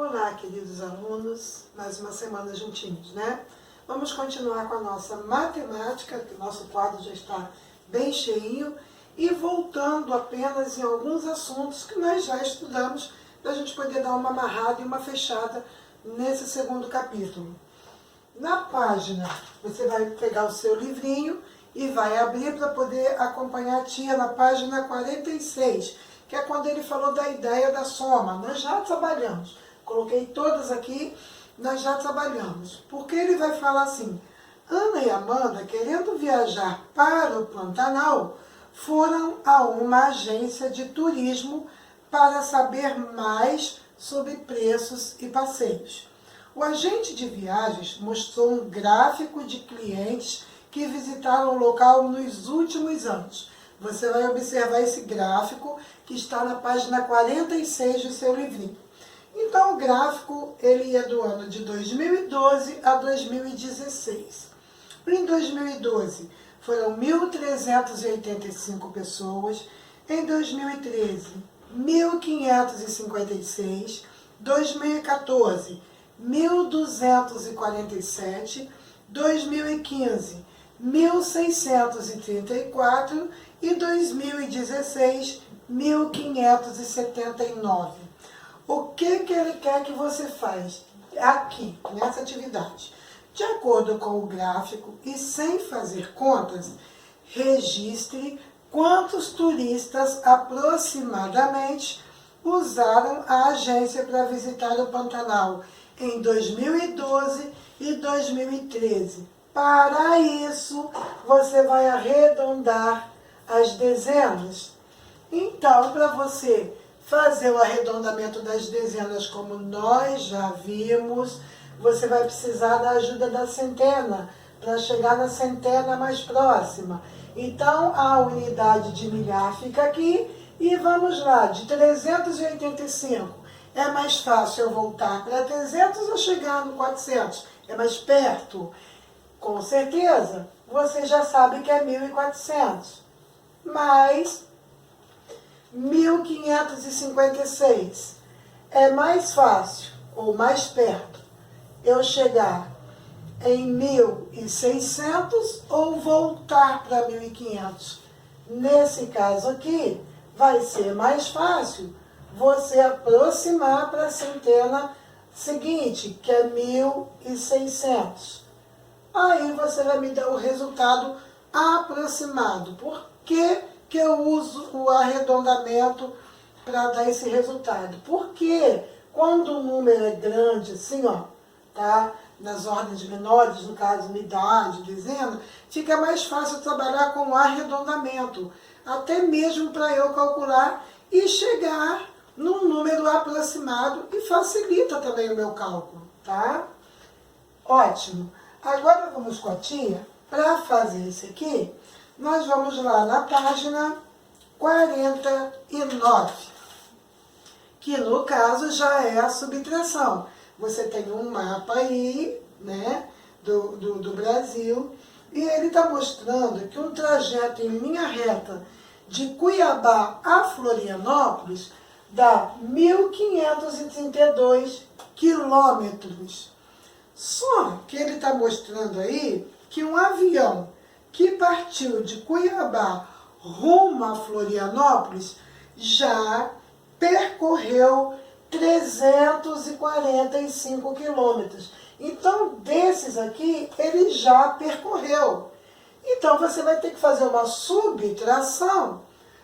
Olá, queridos alunos, mais uma semana juntinhos, né? Vamos continuar com a nossa matemática, que o nosso quadro já está bem cheinho, e voltando apenas em alguns assuntos que nós já estudamos, para a gente poder dar uma amarrada e uma fechada nesse segundo capítulo. Na página, você vai pegar o seu livrinho e vai abrir para poder acompanhar a tia na página 46, que é quando ele falou da ideia da soma. Nós já trabalhamos. Coloquei todas aqui, nós já trabalhamos. Porque ele vai falar assim: Ana e Amanda, querendo viajar para o Pantanal, foram a uma agência de turismo para saber mais sobre preços e passeios. O agente de viagens mostrou um gráfico de clientes que visitaram o local nos últimos anos. Você vai observar esse gráfico que está na página 46 do seu livrinho. Então, o gráfico ele é do ano de 2012 a 2016. Em 2012, foram 1.385 pessoas. Em 2013, 1.556. 2014, 1.247. 2015, 1.634. E 2016, 1.579. O que ele quer que você faça aqui, nessa atividade? De acordo com o gráfico e sem fazer contas, registre quantos turistas aproximadamente usaram a agência para visitar o Pantanal em 2012 e 2013. Para isso, você vai arredondar as dezenas. Então, para você fazer o arredondamento das dezenas, como nós já vimos, você vai precisar da ajuda da centena, para chegar na centena mais próxima. Então, a unidade de milhar fica aqui, e vamos lá, de 385. É mais fácil eu voltar para 300 ou chegar no 400? É mais perto? Com certeza, você já sabe que é 1.400. Mas 1.556 é mais fácil ou mais perto eu chegar em 1.600 ou voltar para 1.500. Nesse caso aqui, vai ser mais fácil você aproximar para a centena seguinte, que é 1.600. Aí você vai me dar o resultado aproximado. Por que eu uso o arredondamento para dar esse resultado? Porque quando o número é grande, assim, ó, tá? Nas ordens menores, no caso unidade, dezena, fica mais fácil trabalhar com o arredondamento, até mesmo para eu calcular e chegar num número aproximado, e facilita também o meu cálculo, tá? Ótimo. Agora vamos com a tia, para fazer esse aqui, nós vamos lá na página 49, que no caso já é a subtração. Você tem um mapa aí, né, do Brasil, e ele está mostrando que um trajeto em linha reta de Cuiabá a Florianópolis dá 1.532 quilômetros. Só que ele está mostrando aí que um avião que partiu de Cuiabá rumo a Florianópolis já percorreu 345 quilômetros. Então, desses aqui, ele já percorreu. Então, você vai ter que fazer uma subtração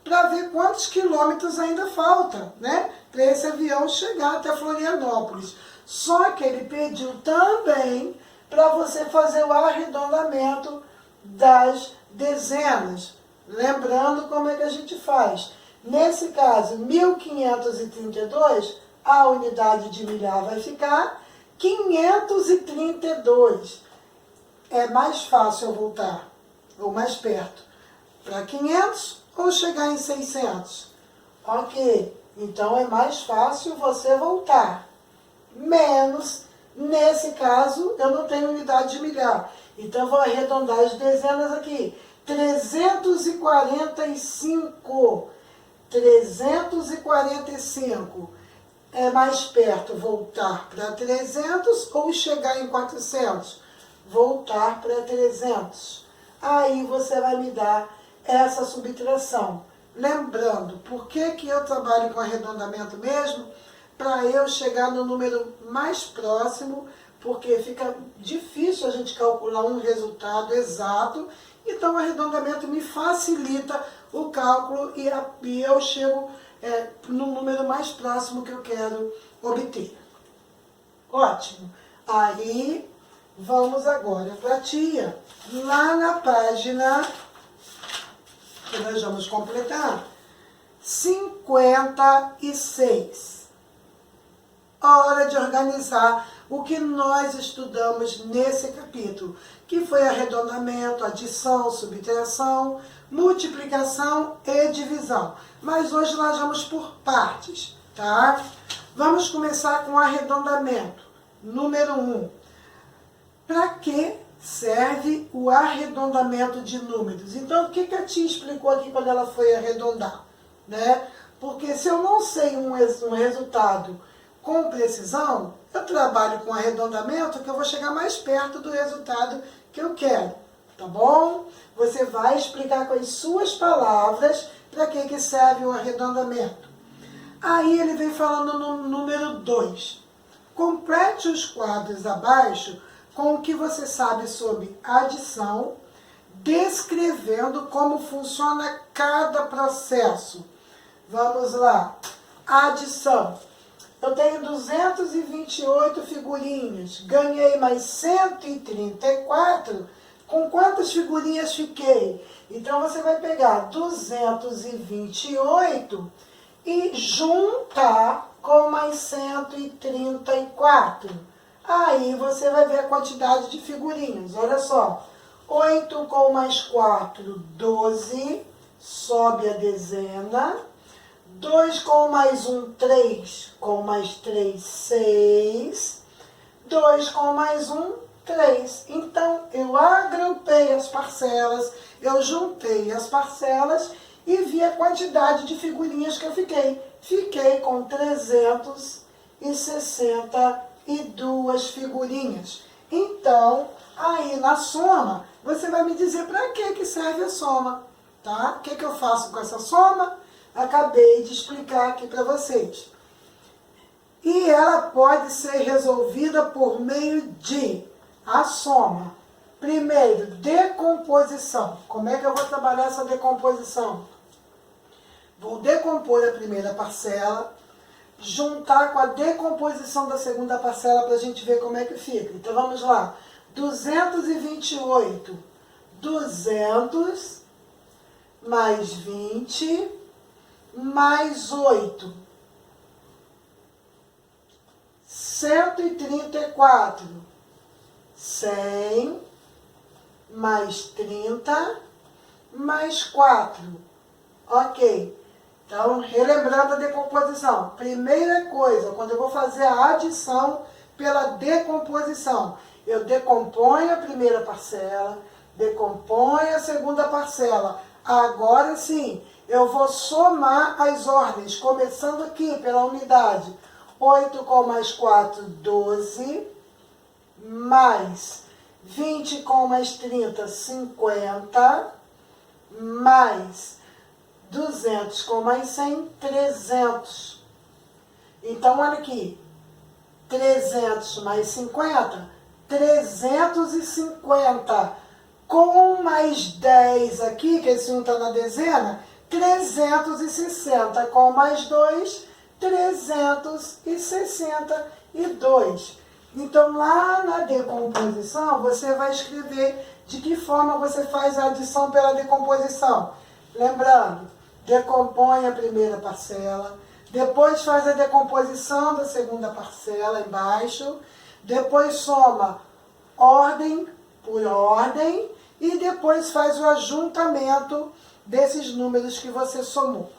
para ver quantos quilômetros ainda falta, né? Para esse avião chegar até Florianópolis. Só que ele pediu também para você fazer o arredondamento das dezenas. Lembrando como é que a gente faz. Nesse caso, 1.532, a unidade de milhar vai ficar 532. É mais fácil eu voltar, ou mais perto, para 500 ou chegar em 600. Ok, então é mais fácil você voltar. Menos, nesse caso, eu não tenho unidade de milhar. Então, eu vou arredondar as dezenas aqui. 345. 345. é mais perto voltar para 300 ou chegar em 400? Voltar para 300. Aí você vai me dar essa subtração. Lembrando, por que eu trabalho com arredondamento mesmo? Para eu chegar no número mais próximo, porque fica difícil a gente calcular um resultado exato, então o arredondamento me facilita o cálculo e eu chego no número mais próximo que eu quero obter. Ótimo. Aí, vamos agora para a tia. Lá na página que nós vamos completar, 56. Hora de organizar o que nós estudamos nesse capítulo, que foi arredondamento, adição, subtração, multiplicação e divisão. Mas hoje nós vamos por partes, tá? Vamos começar com arredondamento. Número 1. Para que serve o arredondamento de números? Então, o que a tia explicou aqui quando ela foi arredondar? Né? Porque se eu não sei um resultado com precisão, eu trabalho com arredondamento que eu vou chegar mais perto do resultado que eu quero, tá bom? Você vai explicar com as suas palavras para que serve o arredondamento. Aí ele vem falando no número 2. Complete os quadros abaixo com o que você sabe sobre adição, descrevendo como funciona cada processo. Vamos lá. Adição. Eu tenho 228 figurinhas, ganhei mais 134, com quantas figurinhas fiquei? Então você vai pegar 228 e juntar com mais 134. Aí você vai ver a quantidade de figurinhas. Olha só, 8 com mais 4, 12, sobe a dezena. 2 com mais 1, 3, com mais 3, 6. 2 com mais 1, 3. Então, eu agrupei as parcelas, eu juntei as parcelas e vi a quantidade de figurinhas que eu fiquei. Fiquei com 362 figurinhas. Então, aí na soma, você vai me dizer para que serve a soma, tá? O que eu faço com essa soma? Acabei de explicar aqui para vocês. E ela pode ser resolvida por meio de a soma. Primeiro, decomposição. Como é que eu vou trabalhar essa decomposição? Vou decompor a primeira parcela, juntar com a decomposição da segunda parcela para a gente ver como é que fica. Então vamos lá. 228, 200 mais 20 mais 8, 134, 100 mais 30 mais 4. Ok. Então, relembrando a decomposição. Primeira coisa, quando eu vou fazer a adição pela decomposição, eu decomponho a primeira parcela, decomponho a segunda parcela. Agora sim, eu vou somar as ordens, começando aqui pela unidade. 8 com mais 4, 12, mais 20 com mais 30, 50, mais 200 com mais 100, 300. Então, olha aqui, 300 mais 50, 350. Com mais 10 aqui, que esse 1 está na dezena, 360. Com mais 2, 362. Então, lá na decomposição, você vai escrever de que forma você faz a adição pela decomposição. Lembrando, decompõe a primeira parcela, depois faz a decomposição da segunda parcela embaixo, depois soma ordem por ordem e depois faz o ajuntamento desses números que você somou.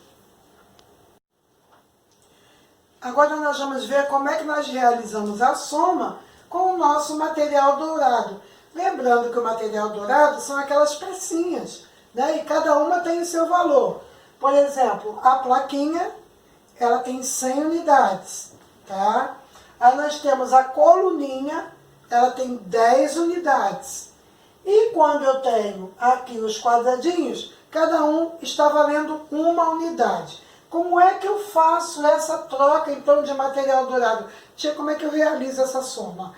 Agora nós vamos ver como é que nós realizamos a soma com o nosso material dourado. Lembrando que o material dourado são aquelas pecinhas, né? E cada uma tem o seu valor. Por exemplo, a plaquinha, ela tem 100 unidades. tá? Aí nós temos a coluninha, ela tem 10 unidades. E quando eu tenho aqui os quadradinhos, cada um está valendo uma unidade. Como é que eu faço essa troca, então, de material dourado? Tia, como é que eu realizo essa soma?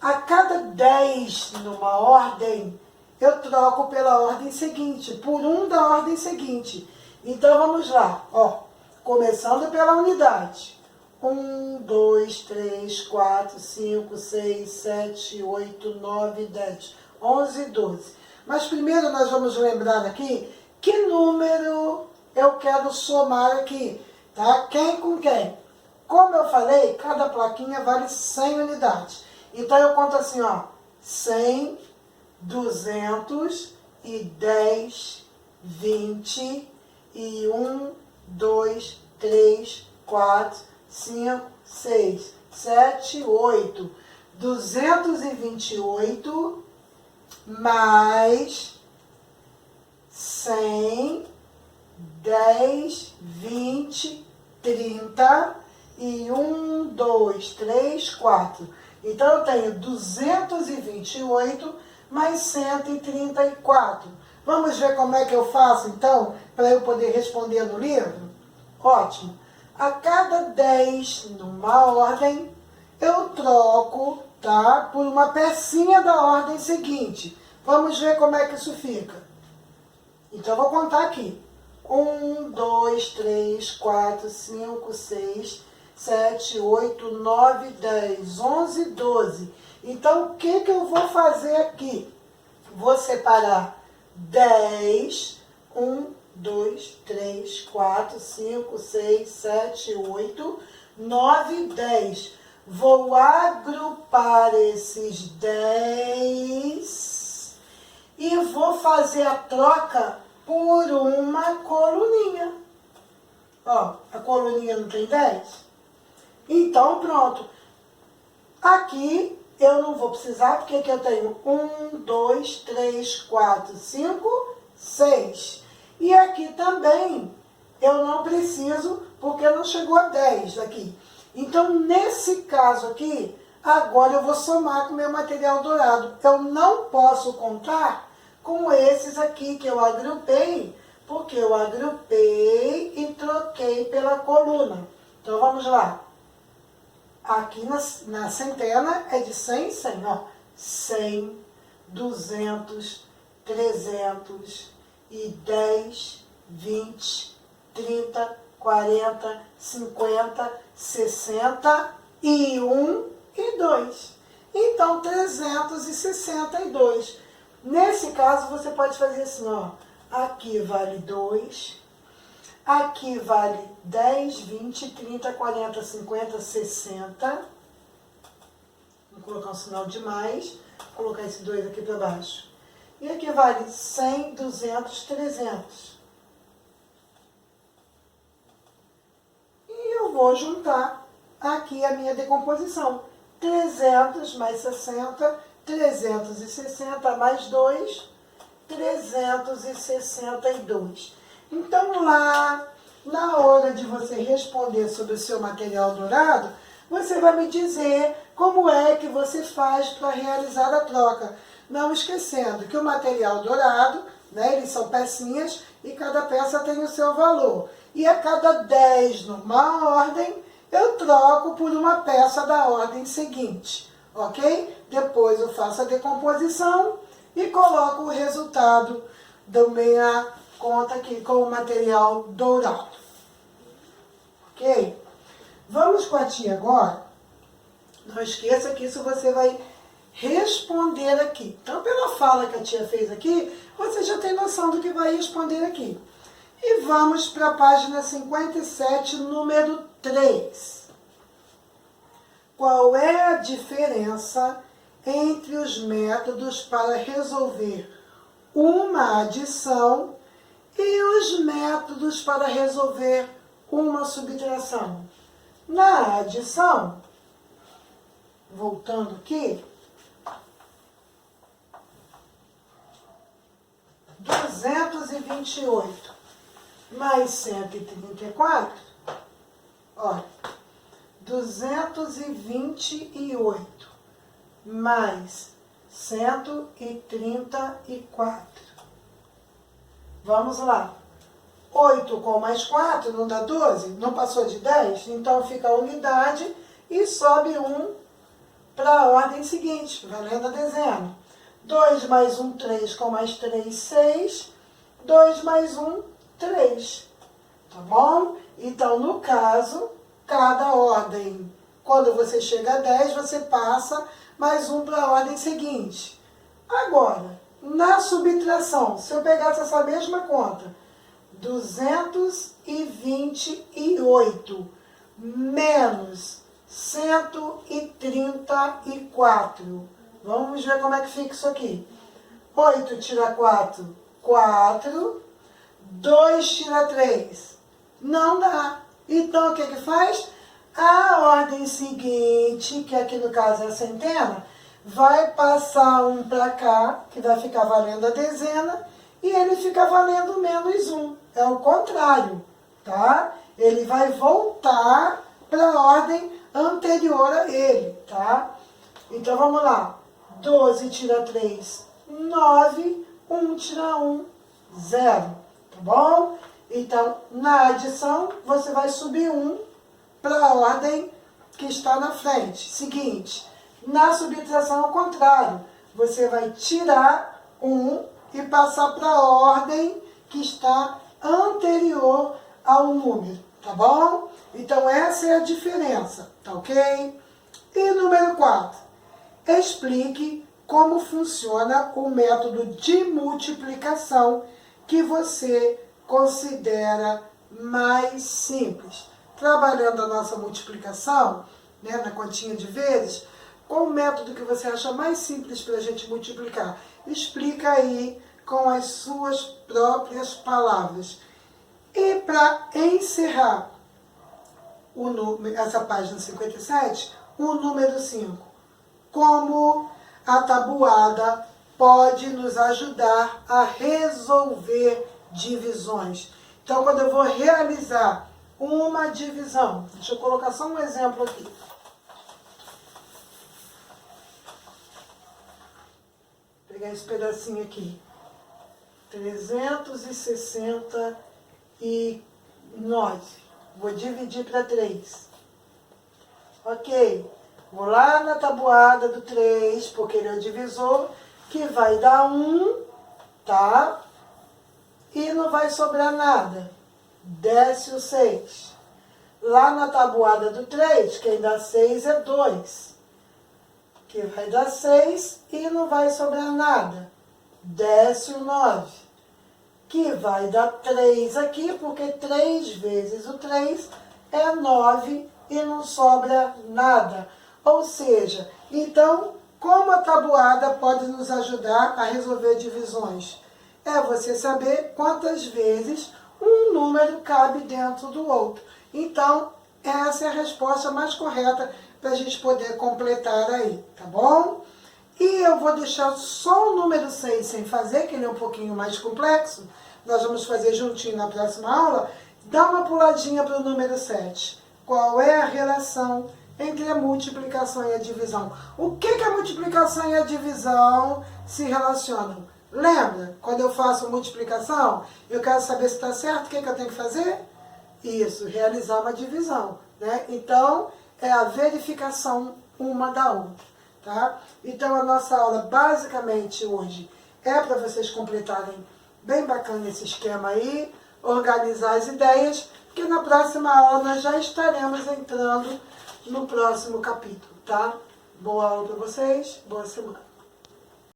A cada 10 numa ordem, eu troco pela ordem seguinte, por um da ordem seguinte. Então, vamos lá, ó, começando pela unidade. 1, 2, 3, 4, 5, 6, 7, 8, 9, 10, 11, 12. Mas primeiro nós vamos lembrar aqui que número eu quero somar aqui, tá? Quem com quem? Como eu falei, cada plaquinha vale 100 unidades. Então eu conto assim, ó, 100, 200 e 10, 20 e 1, 2, 3, 4, 5, 6, 7, 8. 228 mais 100, 10, 20, 30 e 1, 2, 3, 4. Então, eu tenho 228 mais 134. Vamos ver como é que eu faço, então, para eu poder responder no livro? Ótimo. A cada 10 numa ordem, eu troco, tá, por uma pecinha da ordem seguinte. Vamos ver como é que isso fica. Então, eu vou contar aqui. 1, 2, 3, 4, 5, 6, 7, 8, 9, 10, 11, 12. Então, o que eu vou fazer aqui? Vou separar 10, 1, 2, 3, 4, 5, 6, 7, 8, 9, 10. Vou agrupar esses 10 e vou fazer a troca por uma coluninha. Ó, a coluninha não tem 10? Então, pronto. Aqui eu não vou precisar, porque aqui eu tenho 1, 2, 3, 4, 5, 6. E aqui também eu não preciso, porque não chegou a 10 aqui. Então, nesse caso aqui, agora eu vou somar com o meu material dourado. Eu não posso contar com esses aqui que eu agrupei, porque eu agrupei e troquei pela coluna. Então, vamos lá. Aqui na centena é de 100 em 100, ó. 100, 200, 300 e 10, 20, 30, 40, 50, 60 e 1 e 2. Então, 362. Nesse caso, você pode fazer assim, ó. Aqui vale 2. Aqui vale 10, 20, 30, 40, 50, 60. Vou colocar um sinal de mais. Vou colocar esse 2 aqui para baixo. E aqui vale 100, 200, 300. E eu vou juntar aqui a minha decomposição. 300 mais 60, 360 mais 2, 362. Então, lá, na hora de você responder sobre o seu material dourado, você vai me dizer como é que você faz para realizar a troca. Não esquecendo que o material dourado, né, eles são pecinhas e cada peça tem o seu valor. E a cada 10 numa ordem, eu troco por uma peça da ordem seguinte, ok? Depois eu faço a decomposição e coloco o resultado da minha conta aqui com o material dourado. Ok? Vamos com a tia agora. Não esqueça que isso você vai responder aqui. Então, pela fala que a tia fez aqui, você já tem noção do que vai responder aqui. E vamos para a página 57, número 3. Qual é a diferença entre os métodos para resolver uma adição e os métodos para resolver uma subtração? Na adição, voltando aqui, 228 mais 134, olha, 228 mais 134. Vamos lá. 8 com mais 4 não dá 12? Não passou de 10? Então fica a unidade e sobe 1 para a ordem seguinte, valendo a dezena. 2 mais 1, 3, com mais 3, 6. 2 mais 1, 3. Tá bom? Então, no caso, cada ordem, quando você chega a 10, você passa mais 1 para a ordem seguinte. Agora, na subtração, se eu pegasse essa mesma conta, 228 menos 134. Vamos ver como é que fica isso aqui. 8 tira 4, 4. 2 tira 3. Não dá. Então, o que que faz? A ordem seguinte, que aqui no caso é a centena, vai passar 1 para cá, que vai ficar valendo a dezena, e ele fica valendo menos 1. É o contrário, tá? Ele vai voltar para a ordem anterior a ele, tá? Então, vamos lá. 12 tira 3, 9. 1 tira 1, 0. Tá bom? Então, na adição, você vai subir 1 para a ordem que está na frente. Seguinte, na subtração, ao contrário. Você vai tirar 1 e passar para a ordem que está anterior ao número, tá bom? Então, essa é a diferença, tá ok? E número 4. Explique como funciona o método de multiplicação que você considera mais simples. Trabalhando a nossa multiplicação, né, na continha de vezes, qual o método que você acha mais simples para a gente multiplicar? Explica aí com as suas próprias palavras. E para encerrar essa página 57, o número 5. Como a tabuada pode nos ajudar a resolver divisões. Então, quando eu vou realizar uma divisão, deixa eu colocar só um exemplo aqui. Vou pegar esse pedacinho aqui. 369. Vou dividir para 3. Ok. Vou lá na tabuada do 3, porque ele é o divisor, que vai dar 1, tá? E não vai sobrar nada. Desce o 6. Lá na tabuada do 3, quem dá 6 é 2. Que vai dar 6 e não vai sobrar nada. Desce o 9. Que vai dar 3 aqui, porque 3 vezes o 3 é 9 e não sobra nada. Ou seja, então, como a tabuada pode nos ajudar a resolver divisões? É você saber quantas vezes um número cabe dentro do outro. Então, essa é a resposta mais correta para a gente poder completar aí, tá bom? E eu vou deixar só o número 6 sem fazer, que ele é um pouquinho mais complexo. Nós vamos fazer juntinho na próxima aula. Dá uma puladinha para o número 7. Qual é a relação entre a multiplicação e a divisão? O que a multiplicação e a divisão se relacionam? Lembra? Quando eu faço multiplicação, eu quero saber se está certo, o que eu tenho que fazer? Isso, realizar uma divisão, né? Então, é a verificação uma da outra, tá? Então, a nossa aula, basicamente, hoje, é para vocês completarem bem bacana esse esquema aí, organizar as ideias, porque na próxima aula nós já estaremos entrando no próximo capítulo, tá? Boa aula para vocês, boa semana.